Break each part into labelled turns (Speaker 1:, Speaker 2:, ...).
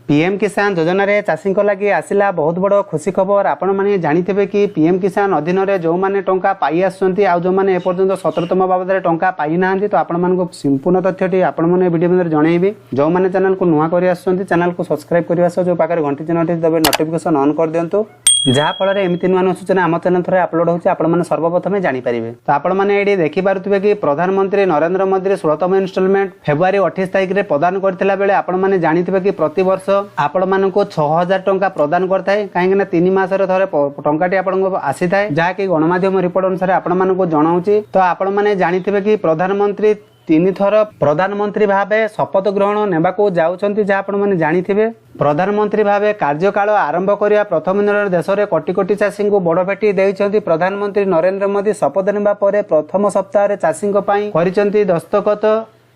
Speaker 1: PM किसान योजना रे चाषी लगी आसला बहुत बड़ खुशी खबर। आपण मैंने जानिथे कि पीएम किसान अधीन में जो मैंने टंका पाई आसुँच जो मैंने एपर्तंत 17तम बाबद टंका पाई ना तो आपण संपूर्ण तथ्यटी आपण मैंने वीडियो मध्य जनइबी। जो मैंने चैनल को नुआ कर चैनल को सब्सक्राइब करने सह जो पाखे घंटी चिन्हटी दबे नोटिफिकेशन ऑन कर दिंतु जहाँफल एमती नुआ सूचना आम चैनल थोड़े अपलोड होची आपण सर्वप्रथम जानीपारे। तो आपण मैंने ये देखिपे कि प्रधानमंत्री नरेंद्र मोदी 16तम इनस्टॉलमेंट फेब्रुआरी 28 तारीख में प्रदान करथिला बेले आपण मैंने जानीथे कि प्रति वर्ष आपण मानक 6000 टंका प्रदान करथाय। कहीं 3 मासरे थरे टंकाटी आपण आसी थाए जहाँकि गणमाध्यम रिपोर्ट अनुसार आपण मानक जणाउची। तो आपण मैंने जानीथे कि प्रधानमंत्री 3 थर प्रधानमंत्री भावे शपथ ग्रहण नेबाकू जाउछंती। जहाँ आपण माने जानिथिबे प्रधानमंत्री भावे कार्यकाल आरंभ करिया प्रथम दिन देश में कोटी कोटी चाषी को बड़ भेटी देइछंती। प्रधानमंत्री नरेंद्र मोदी शपथ नेबा परे प्रथम सप्ताह चाषी करिछंती दस्तखत।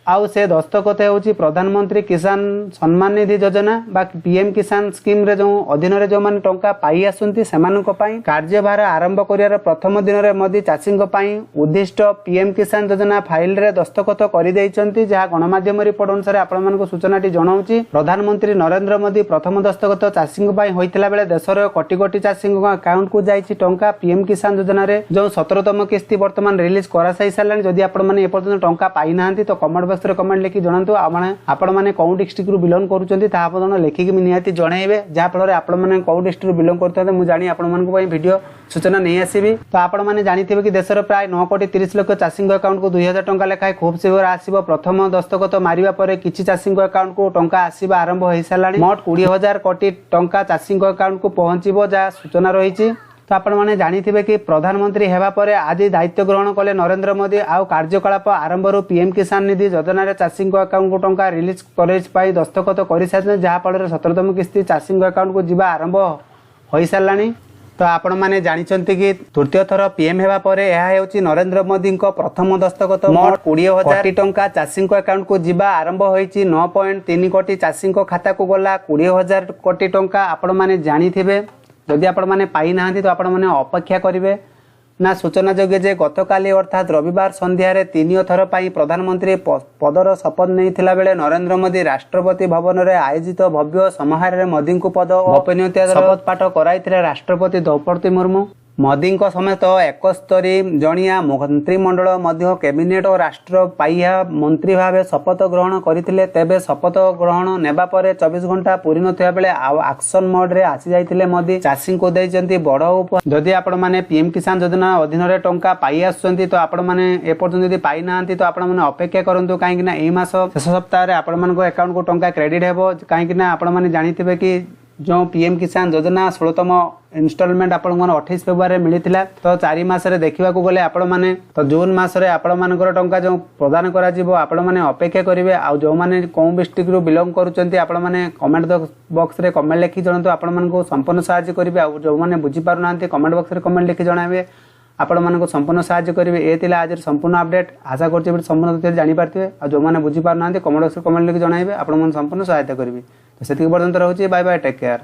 Speaker 1: आउ से दस्तखत होची प्रधानमंत्री किसान सम्मान निधि योजना बा पीएम किसान स्कीम रे जो अधीन रे जो माने टंका पाई आसुंती सेमानक पई कार्यभार आरंभ करियार प्रथम दिन रे मोदी चाषी पई उद्दिष्ट पीएम किसान योजना फाइल रे दस्तखत करि देइछंती। जहा गणमाध्यम रिपोर्ट अनुसार आपण मानको सूचनाटी जणाउची। प्रधानमंत्री नरेंद्र मोदी प्रथम दस्तखत चाषी पई होइतिला बेले देशर कोटी कोटी चाषी अकाउंट को जाइछि टंका पीएम किसान योजना रे जो 17तम किस्ती वर्तमान रिलीज करा साइ सालानी। जदि आपण माने एपर्तन टंका पाई नाहंती तो कमेंट कमेंट लिखि जणातु आपण माने कौ डिस्ट्रिक्ट रु बिलोंग करूचंती ता आपण लिखिक निहाती जणाइबे। जहाँ फल आपण माने कौ डिस्ट्रिक्ट रु बिलोंग करते मु जानी आपण मानक पई वीडियो सूचना नहीं आसीबी। तो आपण माने जानिथिबे कि देशर प्राय 9 कोटी 30 लाख चाषी अकाउंट को 2000 टंका लेखाय खूब शीघ्र आसीबो। प्रथम दस्तखत मारिबा परे किछि चाषी अकाउंट को टंका आसीबा आरंभ होई सालानी। मोट 20000 कोटी टंका चाषी अकाउंट को पहुंचीबो जा सूचना रहिछि। तो आपण माने जानिथिबे कि प्रधानमंत्री हेबा परे आज दायित्व ग्रहण कले नरेंद्र मोदी आउ कार्यकलाप आरंभ रु पीएम किसान निधि योजना रे चाषी अकाउंट को टंका रिलीज करे पाई दस्तखत कर सारे। जहाँ फल 17तम किस्ती चाषी अकाउंट को जीवा आरंभ हो सारानी। तो आपण माने जानिचंती कि तृतीय थर पीएम हेबा परे एहा हेउची नरेंद्र मोदी को प्रथम दस्तखत। मोट 20000 टंका चाषी अकाउंट को जीवा आरंभ होईची। 9.3 कोटी चाषी खाता को गला 20000 कोटी टंका। आपण माने जानिथिबे जदि आपण माने पाई नाहंती तो आपण माने अपेक्षा करिवे ना। सूचना जोग्य जे गतकाली अर्थात रविवार संध्या रे 3 थर पाई प्रधानमंत्री पदर शपथ नहीं बेले नरेंद्र मोदी राष्ट्रपति भवन में आयोजित भव्य समारोह में मोदी को पद गोपनीयता शपथ पाठ कराई राष्ट्रपति द्रौपदी मुर्मू। मोदी समेत 71 जणिया मंत्रिमंडल मध्य कैबिनेट और राष्ट्र पाइया मंत्री भाव शपथ ग्रहण करते। तेबे शपथ ग्रहण नेबा परे 24 घंटा पूरी नथिया बेले एक्शन मोड रे आसी जाइतिले मोदी चाषी को देइचंती बड़ उपहार। जदि आपण माने पीएम किसान योजना अधीन रे टंका पाई आसुचंती तो आपण माने एपर्तन जदि पाई नाहंती तो आपण माने अपेक्षा करंतु। काहेकि ना एई मास शेष सप्ताह रे आपण मानको अकाउंट को टंका क्रेडिट हेबो। काहेकि ना आपण माने जानिथिबे कि जो पीएम किसान योजना 16तम इनस्टॉलमेंट आपण मन 28 फेब्रुआरी मिलिथिला। तो 4 मासरे देखिबा को गले आपण माने तो जून मासरे आपण मानकर टंका जो प्रदान करा जिवो आपण माने अपेक्षा करिवे। आ जो माने कोन डिस्ट्रिक्ट रु बिलोंग करूचंती आपण माने कमेंट बॉक्स रे कमेंट लिखि जणंतु। आपण मानको संपूर्ण सहायता करिवे। आ जो माने बुझी पारु नांती कमेंट बॉक्स रे कमेंट लिखि जणावे आपण मानको संपूर्ण सहायता करिवे। ए तिला आज संपूर्ण अपडेट आशा करछि बे संपूर्ण तथ्य जानि पारथिबे। आ जो माने बुझी पारु नांती कमेंट बॉक्स रे कमेंट लिखि जणावे आपण मन संपूर्ण सहायता करिवे। तो सेति पर्यंत रहउछि बाय बाय टेक केयर।